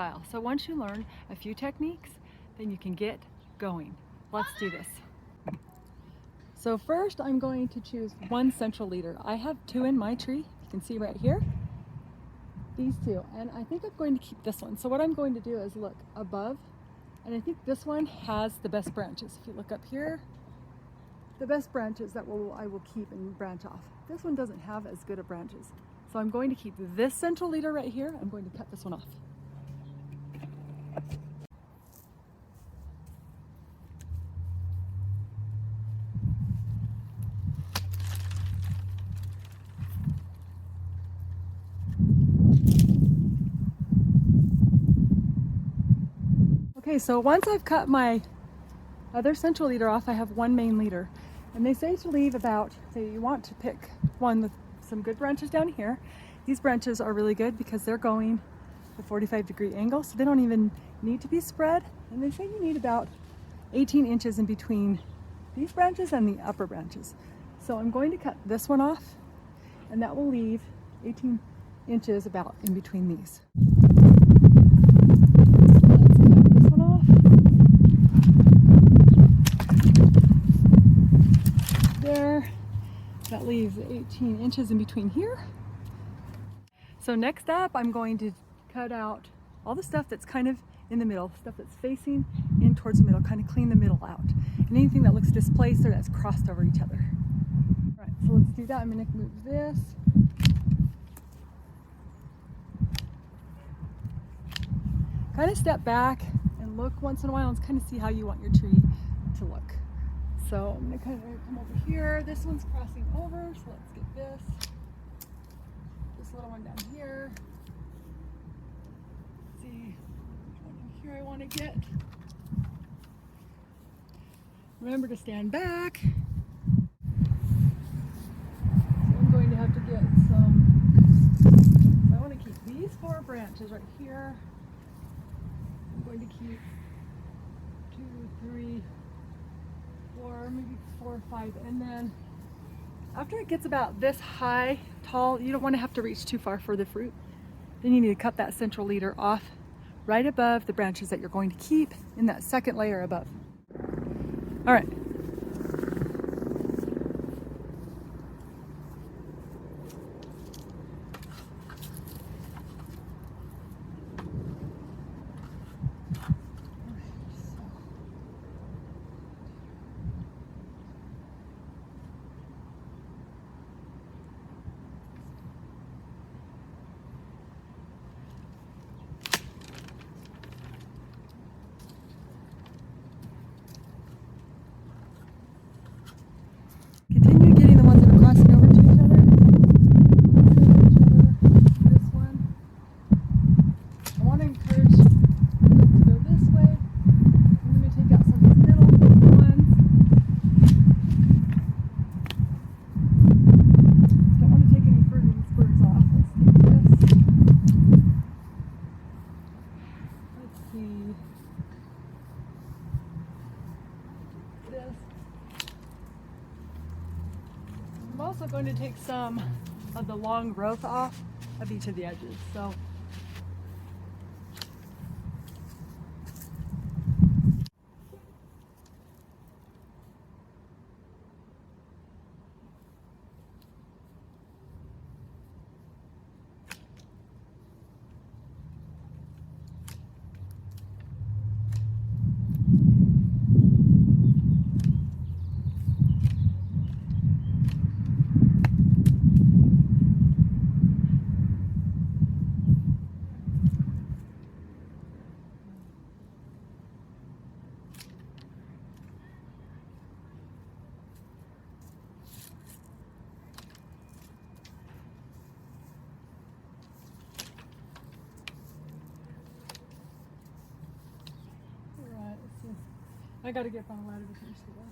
style. So once you learn a few techniques, then you can get going. Let's do this. So first I'm going to choose one central leader. I have two in my tree. You can see right here, these two, and I think I'm going to keep this one. So what I'm going to do is look above, and I think this one has the best branches. If you look up here, the best branches that I will keep and branch off. This one doesn't have as good of branches. So I'm going to keep this central leader right here. I'm going to cut this one off. Okay, so once I've cut my other central leader off, I have one main leader. And they say to leave about, say you want to pick one with some good branches down here. These branches are really good because they're going a 45-degree angle, so they don't even need to be spread. And they say you need about 18 inches in between these branches and the upper branches. So I'm going to cut this one off, and that will leave 18 inches about in between these. That leaves 18 inches in between here. So next up, I'm going to cut out all the stuff that's kind of in the middle, stuff that's facing in towards the middle, kind of clean the middle out. And anything that looks displaced or that's crossed over each other. All right, so let's do that. I'm going to move this. Kind of step back and look once in a while and kind of see how you want your tree to look. So I'm going to kind of come over here. This one's crossing over, so let's get this little one down here. Let's see which one in here I want to get. Remember to stand back. So I'm going to have to get some, I want to keep these 4 branches right here. I'm going to keep 2, 3, 4, maybe 4 or 5, and then after it gets about this high, tall, you don't want to have to reach too far for the fruit. Then you need to cut that central leader off right above the branches that you're going to keep in that second layer above. All right. Continue getting the ones that are crossing over to each other. This one. I want to encourage you to go this way. I'm going to take out some of these middle ones. Don't want to take any fruit spurs off. Let's take this. Let's see. This. I'm also going to take some of the long growth off of each of the edges. So I gotta get on a ladder to finish the wall.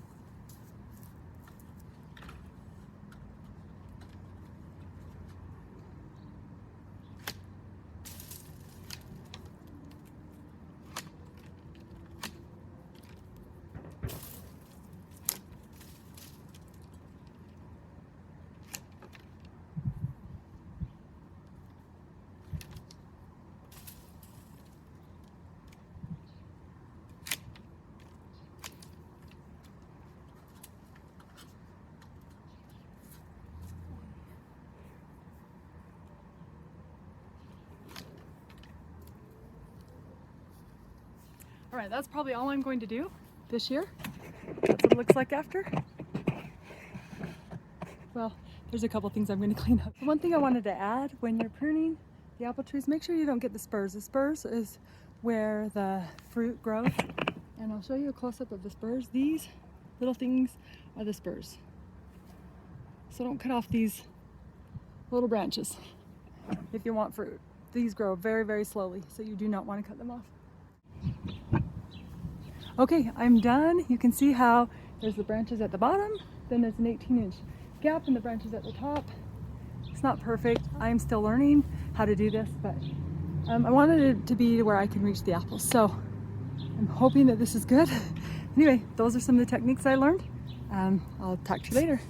All right, that's probably all I'm going to do this year. That's what it looks like after. Well, there's a couple things I'm going to clean up. One thing I wanted to add, when you're pruning the apple trees, make sure you don't get the spurs. The spurs is where the fruit grows. And I'll show you a close-up of the spurs. These little things are the spurs. So don't cut off these little branches if you want fruit. These grow very, very slowly, so you do not want to cut them off. Okay, I'm done. You can see how there's the branches at the bottom, then there's an 18-inch gap in the branches at the top. It's not perfect. I'm still learning how to do this, but I wanted it to be where I can reach the apples. So I'm hoping that this is good. Anyway, those are some of the techniques I learned. I'll talk to you later.